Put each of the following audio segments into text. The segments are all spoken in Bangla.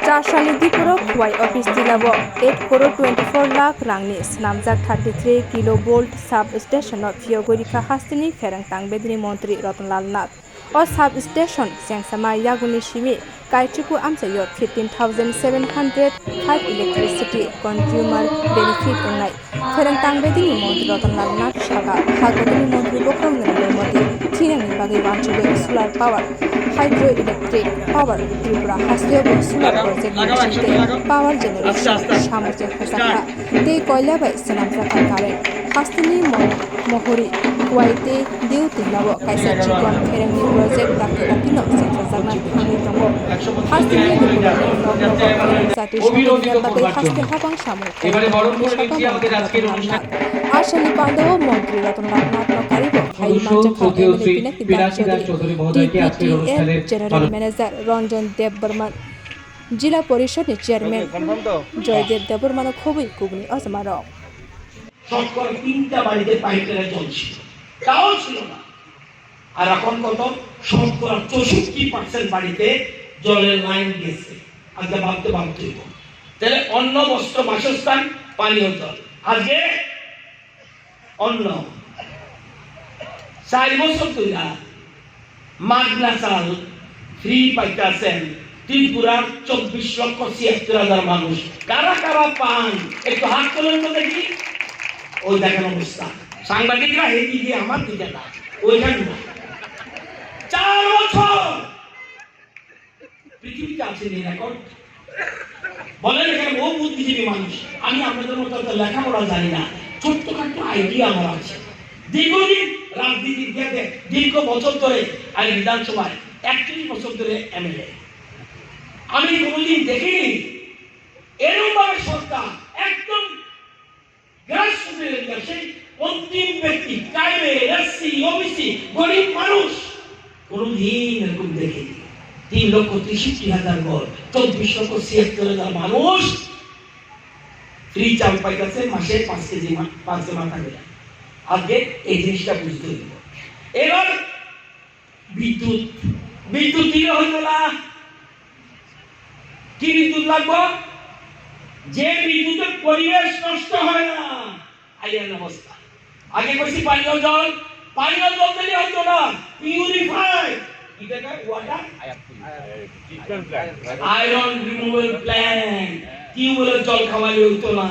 Trashali Dipuro Khowai Office Dilabo 8 crore 24 lakh rangni Snamjak 33 kilovolt substation of Phiyogui Rwkha hastini Pherang tangbedini Montri Ratanlal Nath o substation sengsama yaguni simi KOKPIN amsayo 15,705 electricity consumer benefit unai Pherang tangbedini Montri Ratanlal Nath saga hagotini Montri Rwkha mati thinani bagi wanchibe solar power hydroelectric power TRIPURA hasteo solar project power generation সামর্থ্য হেসাখা তে কয়লা বাই সেনামজাখা কারেন্ট হাস্তিনি মহরি কুয়াইতে দিউ তিলাবো কাইসা চিকন ফেরাংনি প্রজেক্ট দাকি দাকিনো সেন্ট্রাল জার্মান থামি দङ হাস্তিনি জাতি সমিতির বাকি হাস্তে হাবাং সামর্থ্য এবারে বরণ করে নিচ্ছি আমাদের আজকের অনুষ্ঠান আশানি পান্ডব মন্ত্রী রতনলাল নাথ কারিব ভাই মানজাখা MLA Pinaki Das Chowdhury DPTL general manager Ranjan Deb Barman Zilla Parishad chairman Jaydev देबरमान खुबই কুবনি অজমার শতকরা 3টা বাড়িতে পাইপলাইন চলছিল তাও ছিল না আর এখন কত শতকরা 64% বাড়িতে জলের লাইন গেছে আজকে ভাবতে তাহলে অন্ন বস্ত্র বাসস্থান পানীয় জল আজকে অন্ন 4 বছর ধরে মাগনা চাল ফ্রি পাইতাছেন ত্রিপুরার 24,76,000 মানুষ কারা কারা পান একটু হাত তোলেন তো দেখি ওই দেখেন অবস্থা সাংবাদিকরা হেঁটে গিয়ে আমার দিকে না ওইখানে না 4 বছর পৃথিবীতে আছে রেকর্ড বলেন এখানে বহু বুদ্ধিজীবী মানুষ আমি আপনাদের মতো লেখাপড়া জানি না ছোট্টখাটো আইডিয়া আমার আছে দীর্ঘদিন রাজনীতির ক্ষেত্রে দীর্ঘ বছর ধরে আমি বিধানসভায় 31 বছর ধরে এমএলএ আমি কোনদিন দেখিনি এরকম ভাবে সরকার একদম গ্রাসরুটের সেই অন্তিম ব্যক্তি কাইবে এসসি ওবিসি গরিব মানুষ কোনদিন এরকম দেখিনি 3,63,000 ঘর 24,76,000 মানুষ ফ্রি চাল পাইতেছে মাসে 5 কেজি মাথা করে আজকে এই জিনিসটা বুঝতে হবে এবার বিদ্যুৎ দিলে হইতো না কি বিদ্যুৎ লাগবে যে বিদ্যুতের পরিবেশ নষ্ট হয় না আইয়ার অবস্থা আগে কইছি পানীয় জল দিলে হতো না পিউরিফাই এটা ওয়াটার আয়রন রিমুভাল প্ল্যান্ট টিউবওয়েলের জল খাওয়ালে হতো না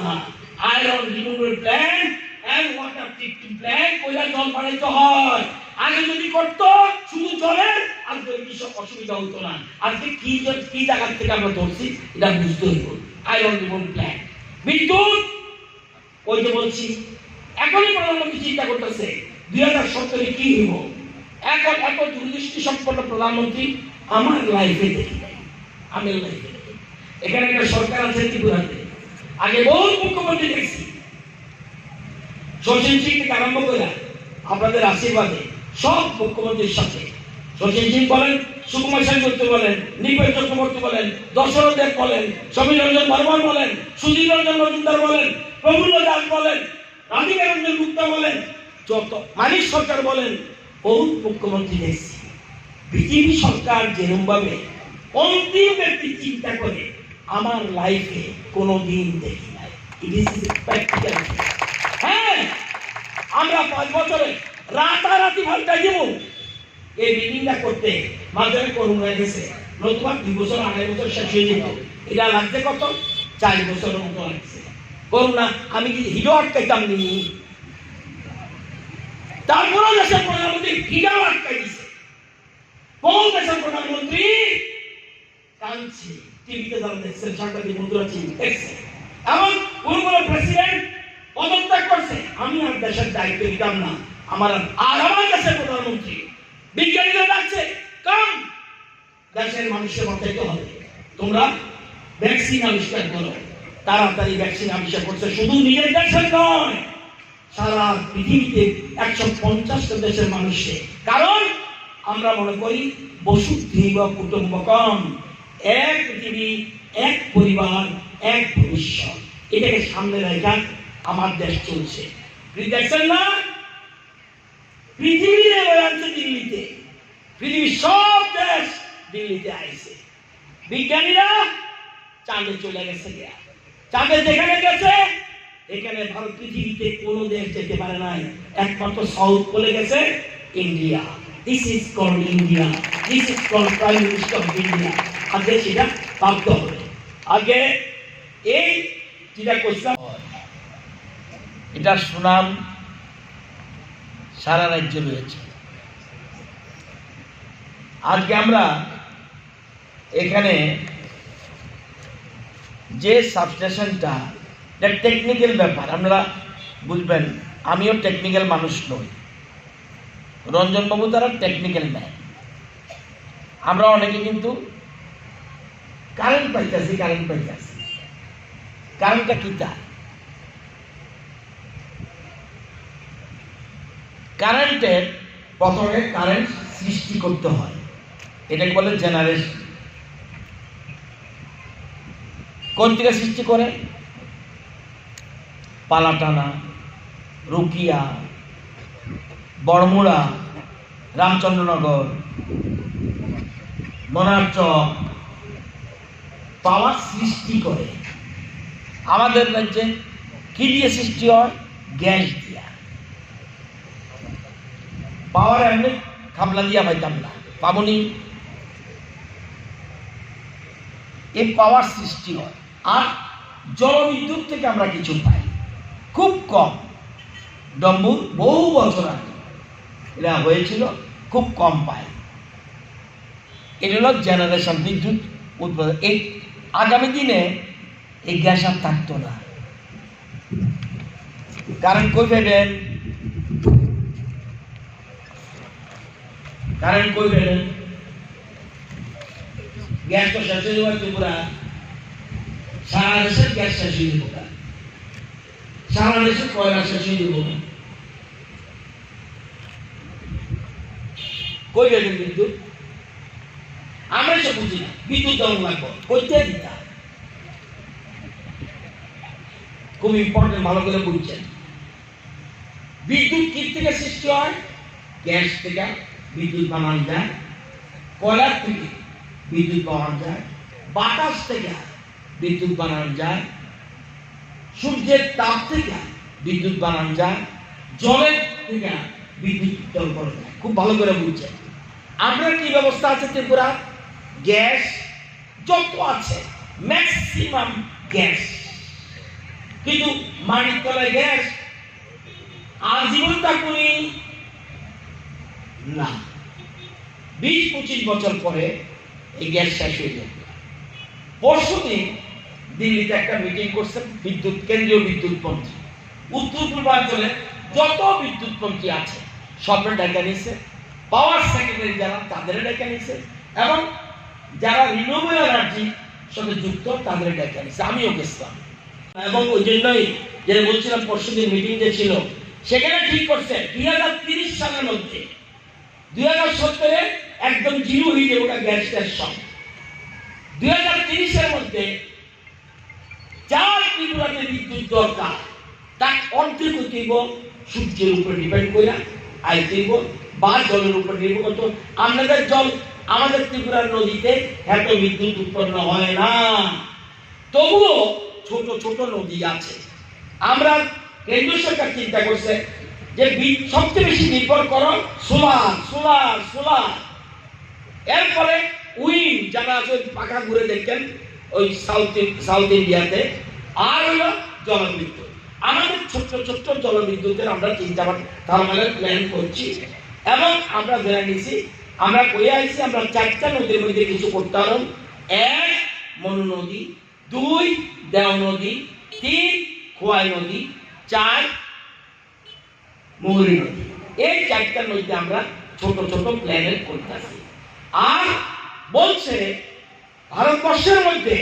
iron removal plant and water treatment plant কইলা জল বানাইতে হয় আগে যদি করত শুধু জলের আর কিছু অসুবিধা হতো না আজকে কি জায়গা থেকে আমরা ধরছি এটা বুঝতে হইব আয়রন রিমুভাল প্ল্যান্ট বিদ্যুৎ ওই যে বলছি এখনই প্রধানমন্ত্রী চিন্তা করতেছে 2017 কি হইব এখন এত দূরদৃষ্টি সম্পন্ন প্রধানমন্ত্রী আমার লাইফে দেখি নাই আমি লাইফে এখানে একটা সরকার আছে ত্রিপুরাতে আগে বহু মুখ্যমন্ত্রী দেখছি শচীন সিং থেকে আরম্ভ করে আপনাদের আশীর্বাদে সব মুখ্যমন্ত্রীর সাথে শচীন সিং বলেন সুকুমার সেনগুপ্ত বলেন নিপেন চক্রবর্তী বলেন দশরথ দেব বলেন সমীর রঞ্জন বর্মন বলেন সুধীর রঞ্জন মজুমদার বলেন প্রফুল্ল দাস বলেন রাধিকা রঞ্জন গুপ্তা বলেন যত মানিক সরকার বলেন বহু মুখ্যমন্ত্রী দেখছি বিজেপি সরকার যেরকম ভাবে অন্তিম ব্যক্তি চিন্তা করে আমার লাইফে কোনোদিন দেখি নাই ইট ইজ প্র্যাকটিক্যাল হ্যাঁ আমরা 5 বছরে রাতারাতি ভালটাই দিব এই বিল্ডিংটা করতে মাঝে করুন হয়ে গেছে নতুবা 2 বছর 2.5 বছর শেষ হয়ে যেত এটা লাগছে কত 4 বছরের মতো লাগছে করুণা আমি কি হিরো আটকাইতাম নি তারপরে দেশের প্রধানমন্ত্রী হিরো আটকাই দিছে কোন দেশের প্রধানমন্ত্রী কাঞ্চি টিভিতে যারা দেখছেন সাংবাদিক বন্ধুরা দেখছে এমন কোন প্রেসিডেন্ট পদত্যাগ করছে আমি আর দেশের দায়িত্ব নিতাম না আমার দেশের প্রধানমন্ত্রী বিজ্ঞানীরা ডাকছে কম দেশের মানুষের বাঁচাইতে হবে তোমরা ভ্যাকসিন আবিষ্কার করো তাড়াতাড়ি ভ্যাকসিন আবিষ্কার করছে শুধু নিজের দেশের নয় সারা পৃথিবীতে 150টা দেশের মানুষে কারণ আমরা মনে করি বসুধৈব কুটুম্বকম এক পৃথিবী এক পরিবার এক ভবিষ্যৎ এটাকে সামনে রেখে আমার দেশ চলছে দেখছেন না পৃথিবীর আছে দিল্লিতে পৃথিবীর সব দেশ দিল্লিতে আইছে বিজ্ঞানীরা চাঁদে চলে গেছে। চাঁদে যেখানে গেছে এখানে ভারত পৃথিবীতে কোনো দেশ যেতে পারে নাই, একমাত্র সাউথ পোলে গেছে India. This is called India, this is called prime minister of India. আগে সেটা ভাবতে হবে। আগে এই যেটা করছিলাম, এটার সুনাম সারা রাজ্যে রয়েছে। আজকে আমরা এখানে যে সাবস্টেশনটা, টেকনিক্যাল ব্যাপার, আমরা বুঝবেন আমিও টেকনিক্যাল মানুষ নই, রঞ্জনবাবু তারা টেকনিক্যাল ম্যান। আমরা অনেকে কিন্তু কারেন্ট পাইতেছি, কারেন্টটা কি তা? কারেন্টের প্রথমে কারেন্ট সৃষ্টি করতে হয়, এটাকে বলে জেনারেশন। কোন থেকে সৃষ্টি করে? পালাটানা, রুকিয়া, বড়মুড়া, রামচন্দ্রনগর, মনারচক পাওয়ার সৃষ্টি করে। আমাদের রাজ্যে কি দিয়ে সৃষ্টি হয়? গ্যাস দিয়া। পাওয়ার এমনি খাবলা দিয়া পাইতাম না, পাবনি। এই পাওয়ার সৃষ্টি হয়। আর জলবিদ্যুৎ থেকে আমরা কিছু পাই, খুব কম। ডম্বুর বহু বছর আগে এটা হয়েছিল, খুব কম পাই। এটা হলো জেনারেশন, বিদ্যুৎ উৎপাদন। এই আগামী দিনে এই গ্যাস আর থাকতো না। কারেন্ট কই পাবেন? কারেন্ট কই পাবেন? গ্যাস তো শেষ হয়ে যাবে ত্রিপুরা, সারা দেশের গ্যাস শেষ হয়ে যাবে, সারা দেশের কয়লা শেষ হয়ে যাবে। কই পাবেন বিদ্যুৎ? আমরা সব বুঝি না, বিদ্যুৎ দমন লাগবে কইতে দিতা। খুব ইম্পর্টেন্ট, ভালো করে বুঝছেন। বিদ্যুৎ কি থেকে সৃষ্টি হয়? গ্যাস থেকে বিদ্যুৎ বানানো যায়, কয়লার থেকে বিদ্যুৎ বানানো যায়, বাতাস থেকে বিদ্যুৎ বানানো যায়, সূর্যের তাপ থেকে বিদ্যুৎ বানানো যায়, জলের থেকে বিদ্যুৎ উৎপন্ন করা যায়। খুব ভালো করে বুঝছেন। আমরা কি ব্যবস্থা আছে ত্রিপুরা? গ্যাস যত আছে ম্যাক্সিমাম গ্যাস, কিন্তু মাটির তলায় গ্যাস আজীবন থাকুনি না। 20-25 বছর পরে এই গ্যাস শেষ হয়ে যাবে। পরশুদিন দিল্লিতে একটা মিটিং করছে বিদ্যুৎ, কেন্দ্রীয় বিদ্যুৎ মন্ত্রী। উত্তর পূর্বাঞ্চলে যত বিদ্যুৎ মন্ত্রী আছে সবটা ডেকে নিছে, পাওয়ার সেক্রেটারি যারা তাদের ডেকে নিছে, এবং যারা রিনিউয়েবল এনার্জির সাথে যুক্ত তাদের ডেকে নিছে। আমিও গেছিলাম, এবং ওই জন্যই যেটা বলছিলাম পরশুদিন মিটিং যে ছিল সেখানে ঠিক করছে 2030 সালের মধ্যে 2070-এ একদম জিরো হয়ে যাবে ওটা গ্যাস স্টেশন। 2030-এর মধ্যে যার ত্রিপুরাতে বিদ্যুৎ দরকার তার অর্ধেক হইব সূর্যের উপর ডিপেন্ড করে আইতেইব, বা জলের উপর নির্ভর করতো। আপনাদের জল আমাদের ত্রিপুরার নদীতে এত বিদ্যুৎ উৎপন্ন হয় না, তবুও ছোট ছোট নদী আছে। আমরা কেন্দ্র সরকার চিন্তা করছে যে সবচেয়ে বেশি নির্ভর করো সোলার সোলার সোলার। এরপরে উইন্ড যারা আছে পাখা ঘুরে দেখেন ওই সাউথ ইন্ডিয়াতে, আর হলো জলবিদ্যুৎ। আমাদের ছোট্ট ছোট্ট জলবিদ্যুতের আমরা চিন্তা থার্মালের প্ল্যান করছি, এবং আমরা ধরে নিছি, আমরা কয়ে আইছি আমরা 4টা নদীর মধ্যে কিছু করতে পারব। 1 মনু নদী, 2 দেও নদী, 3 খোয়াই নদী, 4 মোহরি নদী। এই 4টা নদীতে আমরা ছোট ছোট প্ল্যানেট করতেছি। আর বলছে ভারতবর্ষের মধ্যে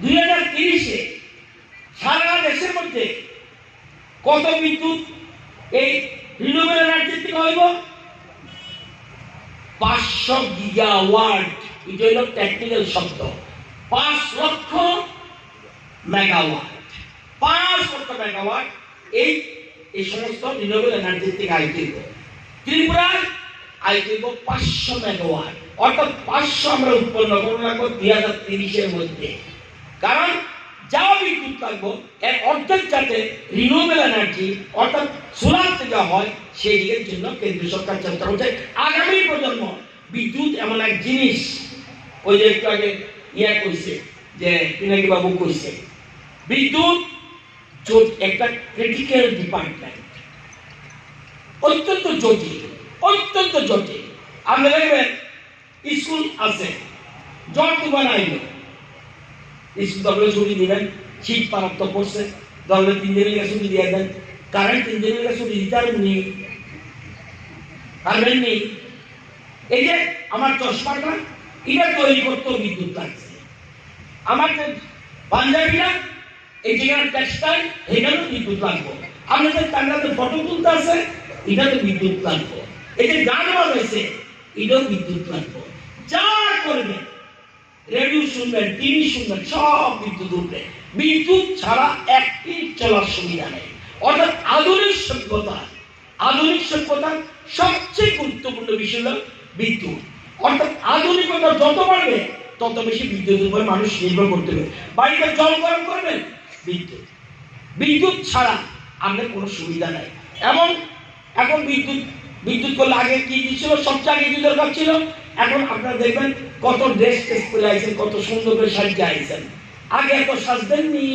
2030-এ সারা দেশের মধ্যে কত বিদ্যুৎ এই রিনিউয়েবল এনার্জি থেকে হইব? 500 গিগাওয়াট। এটা হলো টেকনিক্যাল শব্দ। 5 লক্ষ মেগাওয়াট। 5 লক্ষ মেগাওয়াট এই সমস্ত রিনিউয়েবল এনার্জি থেকে আইতে। ত্রিপুরার আইতে 500 মেগাওয়াট। অর্থাৎ 500 আমরা উৎপন্ন করবো 2030-এর মধ্যে। কারণ যা বিদ্যুৎ লাগবো এর অর্ধেক যাতে রিনিউয়েবল এনার্জি অর্থাৎ সোলার থেকে হয় সেই দিকের জন্য কেন্দ্রীয় সরকার চেষ্টা করছে। আগামী প্রজন্ম বিদ্যুৎ এমন এক জিনিস, ওই যে একটু আগে কইছে যে পিনাকি বাবু কইছে, বিদ্যুৎ একটা ক্রিটিক্যাল ডিপার্টমেন্ট, অত্যন্ত জটিল, অত্যন্ত জটিল। আপনি দেখবেন স্কুল আছে, জল তুবা নাইল, স্কুল দলে ছুটি দিবেন, শীত পারাত্ম পড়ছে, দলে 3 দিনের ছুটি দিয়ে দেন, কারেন্ট 3 দিনের ছুটি দিতে পারবেন নি। এই যে আমার চশমাটা এটা তৈরি করতেও বিদ্যুৎ লাগছে, আমার যে পাঞ্জাবিরা এই যেখানে টেক্সটাইল এখানেও বিদ্যুৎ লাগবে, আপনাদের টাঙ্গাতে ফটো তুলতে আছে এটাতে বিদ্যুৎ লাগবে, এই যে গান বাজাইছে এটাও বিদ্যুৎ লাগবে, যা করবে রেডিও শুনবেন, টিভি শুনবেন, সব বিদ্যুৎ উঠবে। বিদ্যুৎ ছাড়া একটি চলার সুবিধা নেই। অর্থাৎ আধুনিক সভ্যতার সবচেয়ে গুরুত্বপূর্ণ বিষয় হল বিদ্যুৎ। অর্থাৎ আধুনিকতা যত বাড়বে তত বেশি বিদ্যুতের উপর মানুষ নির্ভর করতে হবে। বাড়িতে জল গরম করবেন বিদ্যুৎ ছাড়া আমাদের কোনো সুবিধা নাই। এবং এখন বিদ্যুৎ করলে আগে কি ছিল, সবচেয়ে আগে কি দরকার ছিল, এখন আপনারা দেখবেন কত ড্রেস টেস করে আইছেন, কত সুন্দর করে সাজিয়ে আইছেন। আগে এত সাজতেননি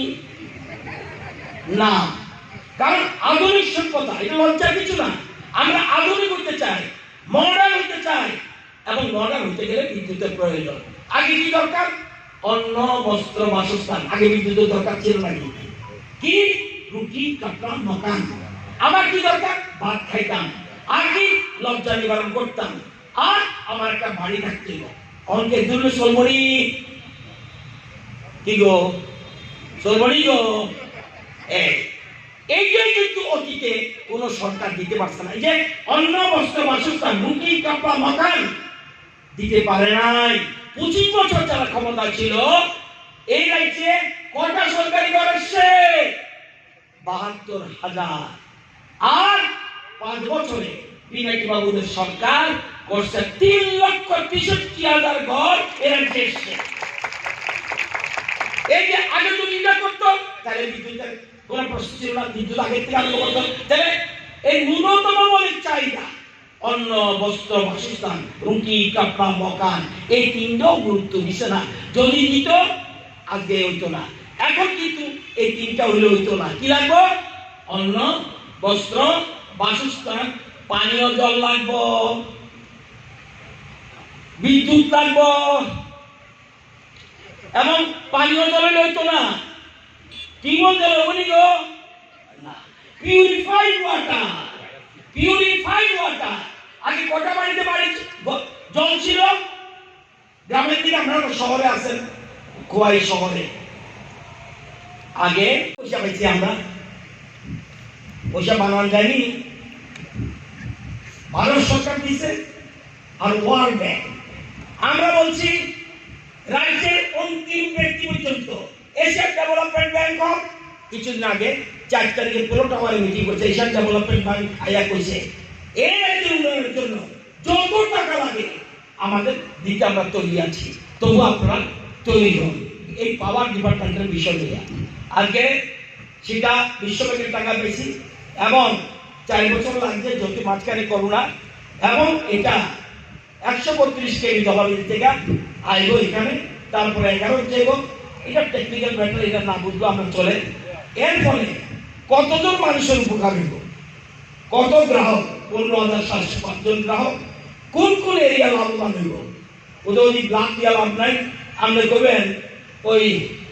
না, কারণ আধুনিক সভ্যতা এটা লজ্জার কিছু না। আমরা আধুনিক হতে চাই, মডার্ন হতে চাই, এবং মডার্ন হতে গেলে বিদ্যুতের প্রয়োজন। আগে কি দরকার? অন্ন, বস্ত্র, বাসস্থান। আগে বিদ্যুতের দরকার ছিল না কি? রুটি, কাপড়, মকান। আমার কি দরকার? ভাত খাইতাম, আর কি লজ্জা নিবারণ করতাম, আর আমার একটা বাড়ি থাকছিল। অনেকে দুর্লে সলমণি কি গো, সলমণি গো, এইটাই কিন্তু অতীতে কোন সরকার দিতে পারছে না। এই যে অন্ন, বস্ত্র, বাসস্থান, রুটি, কাপড়, মকান দিতে পারে নাই। 25 বছর যারা ক্ষমতা ছিল এই রাজ্যে কটা সরকারি ঘর এসছে? 72,000। আর 5 বছরে পিনাকি বাবুদের সরকার করছে 3,63,000 ঘর এর রাজ্যে এসছে। এই যে আগে যদি এটা করতো তাহলে বিদ্যুতের কোন প্রশ্ন ছিল না, বিদ্যুৎ আগে থেকে আরম্ভ করতো। তাহলে এই ন্যূনতম মৌলিক চাহিদা অন্ন, বস্ত্র, বাসস্থান, রুটি, কাপড়, মকান, এই তিনটাও গুরুত্ব দিছে না। যদি দিত আজকে হইতো না। এখন কিন্তু এই তিনটা হইলে হইতো না। কি লাগবে? অন্ন, বস্ত্র, বাসস্থান, পানীয় জল লাগবে, বিদ্যুৎ লাগবে। এবং পানীয় জল হইতো না, টিউবওয়েল জল হবনি গো না, পিউরিফাইড ওয়াটার। আগে কটা বাড়িতে জল ছিল? গ্রামের দিকে আপনারা শহরে আছেন, খোয়াই শহরে আগে পয়সা পাইছি আমরা, পয়সা বানানো যায়নি, ভারত সরকার দিচ্ছে আর ওয়ার্ল্ড ব্যাংক। আমরা বলছি রাজ্যের অন্তিম ব্যক্তি পর্যন্ত এশিয়ান ডেভেলপমেন্ট ব্যাংক অফ কিছুদিন আগে 4 তারিখে পুরো টাওয়ারে মিটিং করছে। এশিয়ান ডেভেলপমেন্ট ব্যাংক আয়া কইছে এই রাজ্যের উন্নয়নের জন্য যত টাকা লাগে আমাদের দিতে আমরা তৈরি আছি, তবু আপনারা তৈরি হন। এই পাওয়ার ডিপার্টমেন্টের বিষয় নিয়ে আজকে সেটা বিশ্বব্যাংকের টাকা বেশি এবং 4 বছর লাগছে, যদি মাঝখানে করোনা, এবং এটা 132 কেজি জলাভূমি থেকে আইব এখানে, তারপরে 11 যাইব। এটা টেকনিক্যাল ব্যাপার, এটা না বুঝলো আমরা চলে। এর ফলে কতজন মানুষের উপকার হইব, কত গ্রাহক, 15,705 জন গ্রাহক, কোন কোন এরিয়া লাভবান হইব। ওদের ওই ব্লাক দিয়া লাভ নাই। আপনি করবেন ওই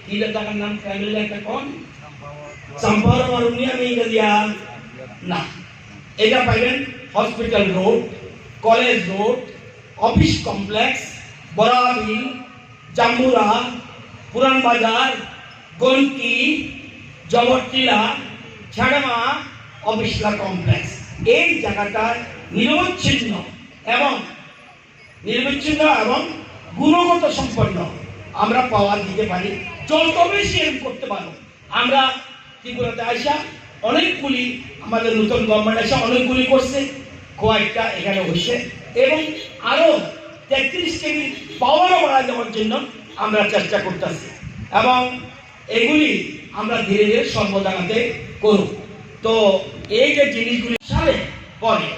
তিনটা টাকার নাম ফ্যামিলি একটা কম সম্পর্ক মারুনি আমি দিয়া না, এটা পাইবেন hospital road, college road, office complex, Barabil, Jambura, Puran বাজার, গন্টি, জবরটিলা, ছাড়ামা, অফিসলা কমপ্লেক্স। এই জায়গাটা নিরবচ্ছিন্ন এবং গুণগত সম্পন্ন আমরা পাওয়ার দিতে পারি। যত বেশি এরকম করতে পারো। আমরা ত্রিপুরাতে আসা অনেকগুলি, আমাদের নতুন গভর্নমেন্ট আসা অনেকগুলি করছে, খোয়াইটা এখানে হয়েছে, এবং আরো 33 কেভি পাওয়ারও বাড়া দেওয়ার জন্য আমরা চেষ্টা করতেছি এবং এগুলি আমরা ধীরে ধীরে সর্ব জায়গাতে করব। তো এই যে জিনিসগুলি সালে পরে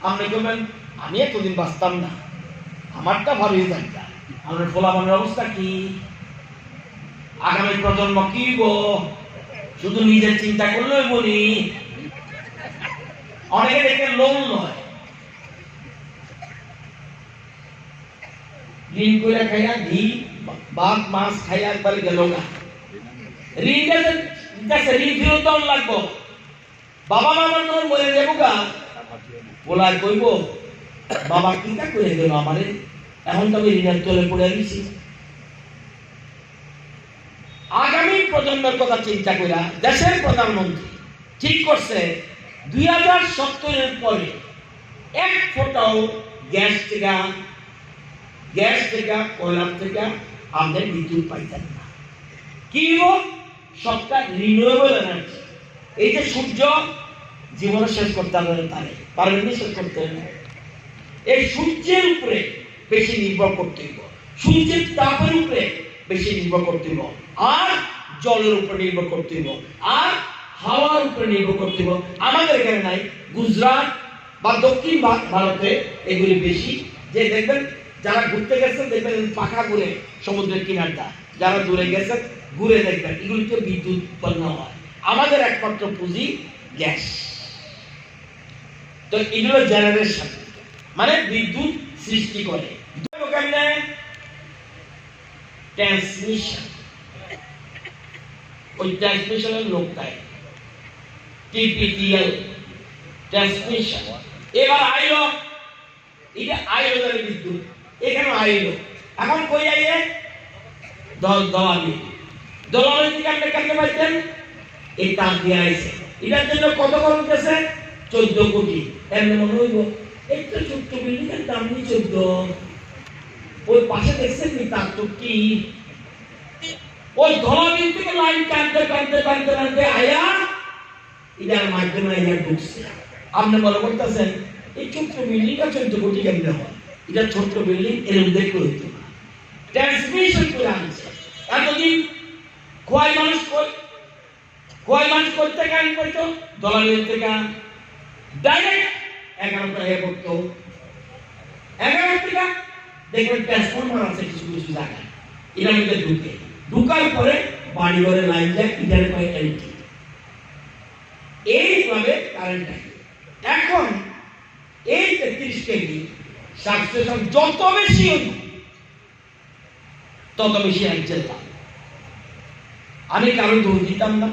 আপনি বলবেন আমি এতদিন বাঁচতাম না, আমারটা ভালোই থাকতাম। আমরা ফলাফলের অবস্থা কি? আগামী প্রজন্ম কি শুধু নিজের চিন্তা করলেই বলি, অনেকে দেখে লোন নয়, ঋণ করে খাইয়া ঘি ভাত মাছ খাইয়া একবারে গেল না। ঋণ গেছে, ঋণ ফেরত দেওয়ার লাগবো। বাবা মামার তোর বলে দেবো গা, বলার কইব বাবা চিন্তা করে গেল আমারে, এখন তো আমি ঋণের তলে পড়ে দিছি। আগামী প্রজন্মের কথা চিন্তা করে দেশের প্রধানমন্ত্রী ঠিক করছে 2070 পরে এক ফোঁটাও গ্যাস থেকে কয়লার থেকে আমাদের বিদ্যুৎ পাইতেন না। কি সবটা রিনিউয়েবল এনার্জি। এই যে সূর্য জীবনে শেষ করতে পারবেন শেষ করতে হবে, এই সূর্যের উপরে বেশি নির্ভর করতে হইব, সূর্যের তাপের উপরে বেশি নির্ভর করতে হইব, আর জলের উপর নির্ভর করতে হইব, আর হাওয়ার উপর নির্ভর করতে হইব। আমাদের এখানে নাই, গুজরাট বা দক্ষিণ ভারতে এগুলি বেশি। যে দেখবেন যারা ঘুরতে গেছেন দেখবেন পাখা ঘুরে সমুদ্রের কিনারটা, যারা দূরে গেছেন ঘুরে দেখবেন এগুলিতে বিদ্যুৎ উৎপন্ন হয়। আমাদের একমাত্র পুঁজি গ্যাস। তো এগুলো জেনারেশন মানে বিদ্যুৎ সৃষ্টি করে। ট্রান্সমিশন, ওই ট্রান্সমিশনের লোকটাই টিপিটিএল ট্রান্সমিশন। এবার আইলো, এটা আইলো তাহলে বিদ্যুৎ, এখানে আইলো। এখন কই আইয়ে দলালি থেকে আপনি কাটতে পারতেন, এই তার দিয়ে আইছে। এটার জন্য কত খরচ গেছে? 14 কোটি। এমনি মনে হইব এই তো ছোট্ট বিল্ডিং এর দাম নিয়ে 14। ওই পাশে দেখছেন কি তার তো কি ওই দলালি থেকে লাইন টানতে আয়া এটার মাধ্যমে আইয়া ঢুকছে। আপনি মনে করতেছেন এই ছোট্ট বিল্ডিংটা 14 কোটি কেমনে হয়? এটা ছোট্ট বিল্ডিং এরকম দেখতে হইতো না, ট্রান্সমিশন করে আনছে। এতদিন খোয়াই মানুষ করতে গান করতো, দলালির থেকে ডাইরেক্ট 11 টাকা পড়তো। 11 টাকা দেখবেন ট্রান্সফরমার আছে কিছু কিছু জায়গায়, এর মধ্যে ঢুকার পরে বাড়ি ঘরে লাইন যায়, ইটার পায় এলটি, এইভাবে কারেন্ট থাকে। এখন এই 33 কেভি সাবস্টেশন যত বেশি হইব তত বেশি একজেল লাভ। আমি কারো দৌড় দিতাম না,